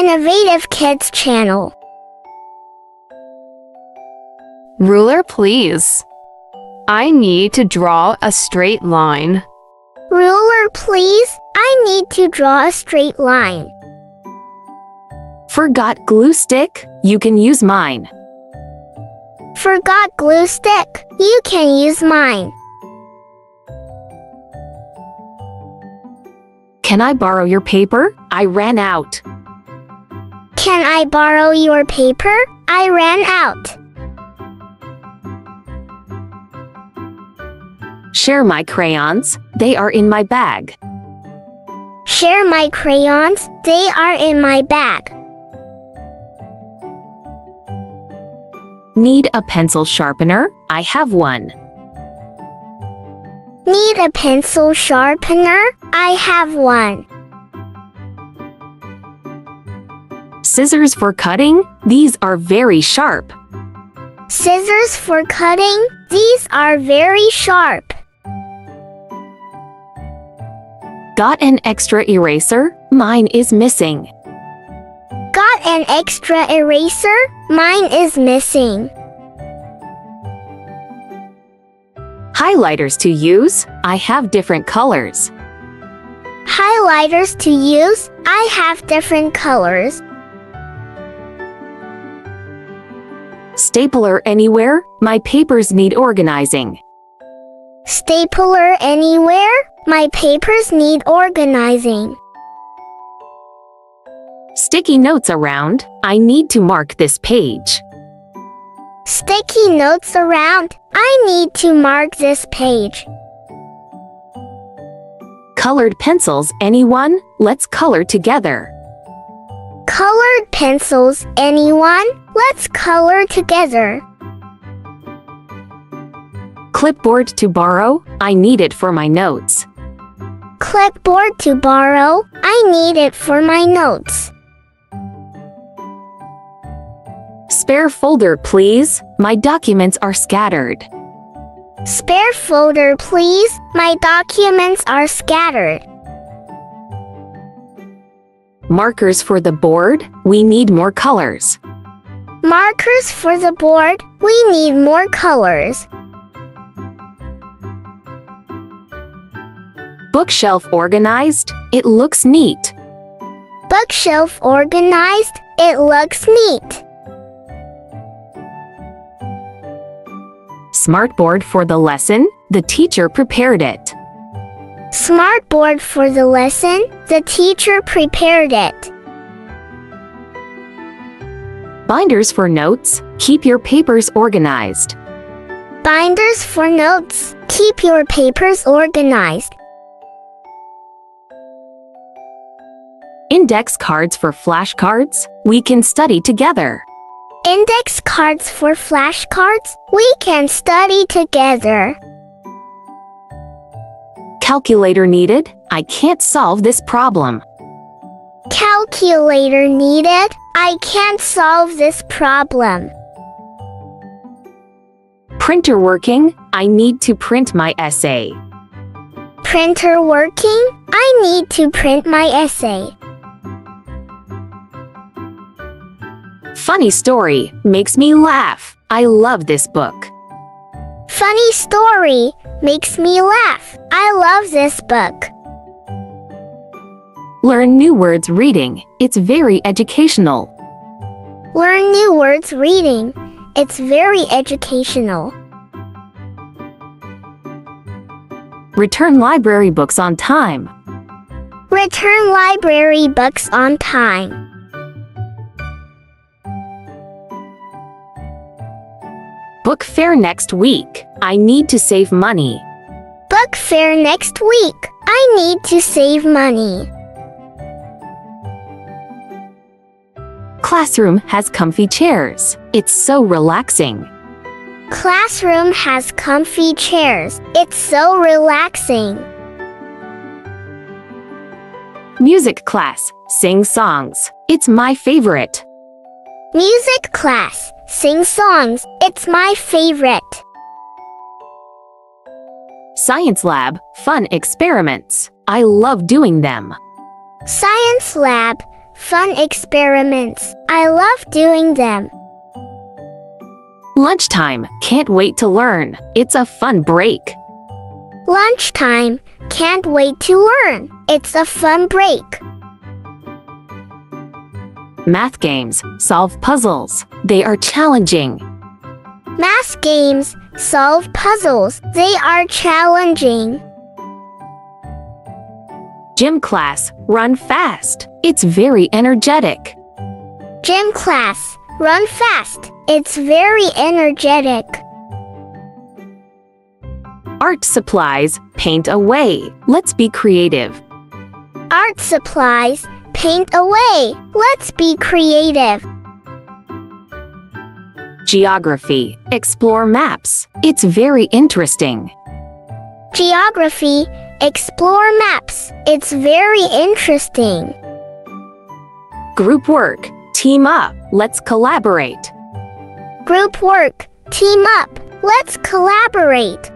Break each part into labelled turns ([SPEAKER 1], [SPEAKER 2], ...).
[SPEAKER 1] innovative kids channel.
[SPEAKER 2] Ruler, please. I need to draw a straight line.
[SPEAKER 1] Ruler, please. I need to draw a straight line.
[SPEAKER 3] Forgot glue stick? You can use mine.
[SPEAKER 1] Forgot glue stick? You can use mine.
[SPEAKER 3] Can I borrow your paper? I ran out.
[SPEAKER 1] Can I borrow your paper? I ran out.
[SPEAKER 3] Share my crayons. They are in my bag.
[SPEAKER 1] Share my crayons. They are in my bag.
[SPEAKER 3] Need a pencil sharpener? I have one.
[SPEAKER 1] Need a pencil sharpener? I have one.
[SPEAKER 3] Scissors for cutting? These are very sharp.
[SPEAKER 1] Scissors for cutting? These are very sharp.
[SPEAKER 3] Got an extra eraser? Mine is missing.
[SPEAKER 1] Got an extra eraser? Mine is missing.
[SPEAKER 3] Highlighters to use? I have different colors.
[SPEAKER 1] Highlighters to use? I have different colors.
[SPEAKER 3] Stapler anywhere? My papers need organizing.
[SPEAKER 1] Stapler anywhere? My papers need organizing.
[SPEAKER 3] Sticky notes around? I need to mark this page.
[SPEAKER 1] Sticky notes around? I need to mark this page.
[SPEAKER 3] Colored pencils, anyone? Let's color together.
[SPEAKER 1] Colored pencils, anyone? Let's color together.
[SPEAKER 3] Clipboard to borrow? I need it for my notes.
[SPEAKER 1] Clipboard to borrow? I need it for my notes.
[SPEAKER 3] Spare folder, please. My documents are scattered.
[SPEAKER 1] Spare folder, please. My documents are scattered.
[SPEAKER 3] Markers for the board? We need more colors.
[SPEAKER 1] Markers for the board? We need more colors.
[SPEAKER 3] Bookshelf organized? It looks neat.
[SPEAKER 1] Bookshelf organized? It looks neat.
[SPEAKER 3] Smartboard for the lesson? The teacher prepared it.
[SPEAKER 1] Smartboard for the lesson? The teacher prepared it.
[SPEAKER 3] Binders for notes? Keep your papers organized.
[SPEAKER 1] Binders for notes? Keep your papers organized.
[SPEAKER 3] Index cards for flashcards? We can study together.
[SPEAKER 1] Index cards for flashcards? We can study together.
[SPEAKER 3] Calculator needed? I can't solve this problem.
[SPEAKER 1] Calculator needed? I can't solve this problem.
[SPEAKER 3] Printer working? I need to print my essay.
[SPEAKER 1] Printer working? I need to print my essay.
[SPEAKER 3] Funny story, makes me laugh. I love this book.
[SPEAKER 1] Funny story, makes me laugh. I love this book.
[SPEAKER 3] Learn new words reading. It's very educational.
[SPEAKER 1] Learn new words reading. It's very educational.
[SPEAKER 3] Return library books on time.
[SPEAKER 1] Return library books on time.
[SPEAKER 3] Book fair next week. I need to save money.
[SPEAKER 1] Book fair next week. I need to save money.
[SPEAKER 3] Classroom has comfy chairs. It's so relaxing.
[SPEAKER 1] Classroom has comfy chairs. It's so relaxing.
[SPEAKER 3] Music class, sing songs. It's my favorite.
[SPEAKER 1] Music class, sing songs. It's my favorite.
[SPEAKER 3] Science lab, fun experiments. I love doing them.
[SPEAKER 1] Science lab, Fun experiments. I love doing them.
[SPEAKER 3] Lunchtime. Can't wait to learn. It's a fun break.
[SPEAKER 1] Lunchtime. Can't wait to learn. It's a fun break.
[SPEAKER 3] Math games. Solve puzzles. They are challenging.
[SPEAKER 1] Math games. Solve puzzles. They are challenging.
[SPEAKER 3] Gym class. Run fast. It's very energetic.
[SPEAKER 1] Gym class. Run fast. It's very energetic.
[SPEAKER 3] Art supplies. Paint away. Let's be creative.
[SPEAKER 1] Art supplies. Paint away. Let's be creative.
[SPEAKER 3] Geography. Explore maps. It's very interesting.
[SPEAKER 1] Geography. Explore maps. It's very interesting.
[SPEAKER 3] Group work. Team up. Let's collaborate.
[SPEAKER 1] Group work. Team up. Let's collaborate.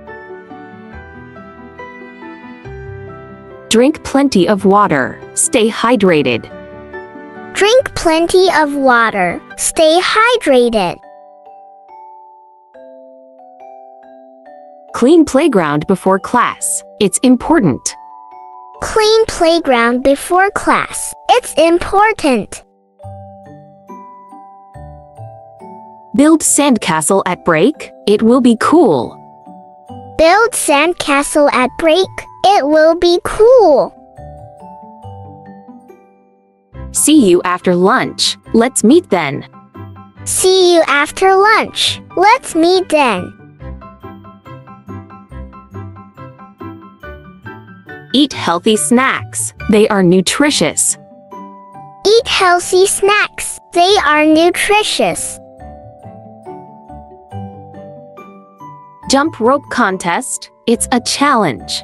[SPEAKER 3] Drink plenty of water. Stay hydrated.
[SPEAKER 1] Drink plenty of water. Stay hydrated.
[SPEAKER 3] Clean playground before class. It's important.
[SPEAKER 1] Clean playground before class. It's important.
[SPEAKER 3] Build sandcastle at break. It will be cool.
[SPEAKER 1] Build sandcastle at break. It will be cool.
[SPEAKER 3] See you after lunch. Let's meet then.
[SPEAKER 1] See you after lunch. Let's meet then.
[SPEAKER 3] Eat healthy snacks. They are nutritious.
[SPEAKER 1] Eat healthy snacks. They are nutritious.
[SPEAKER 3] Jump rope contest. It's a challenge.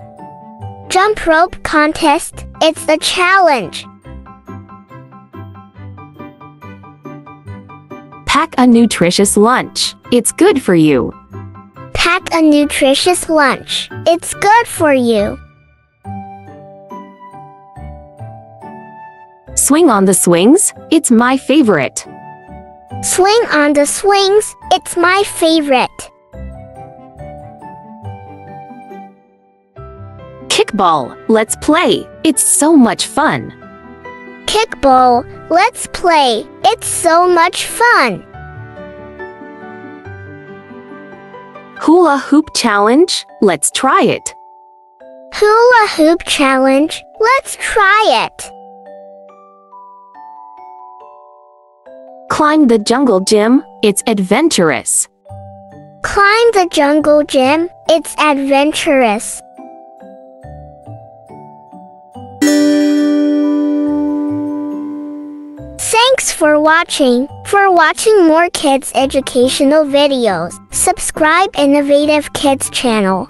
[SPEAKER 1] Jump rope contest. It's a challenge.
[SPEAKER 3] Pack a nutritious lunch. It's good for you.
[SPEAKER 1] Pack a nutritious lunch. It's good for you.
[SPEAKER 3] Swing on the swings. It's my favorite.
[SPEAKER 1] Swing on the swings. It's my favorite.
[SPEAKER 3] Kickball. Let's play. It's so much fun.
[SPEAKER 1] Kickball. Let's play. It's so much fun.
[SPEAKER 3] Hula hoop challenge. Let's try it.
[SPEAKER 1] Hula hoop challenge. Let's try it.
[SPEAKER 3] Climb the jungle gym. It's adventurous.
[SPEAKER 1] Climb the jungle gym. It's adventurous. Thanks for watching. For watching more kids educational videos, subscribe Innovative Kids channel.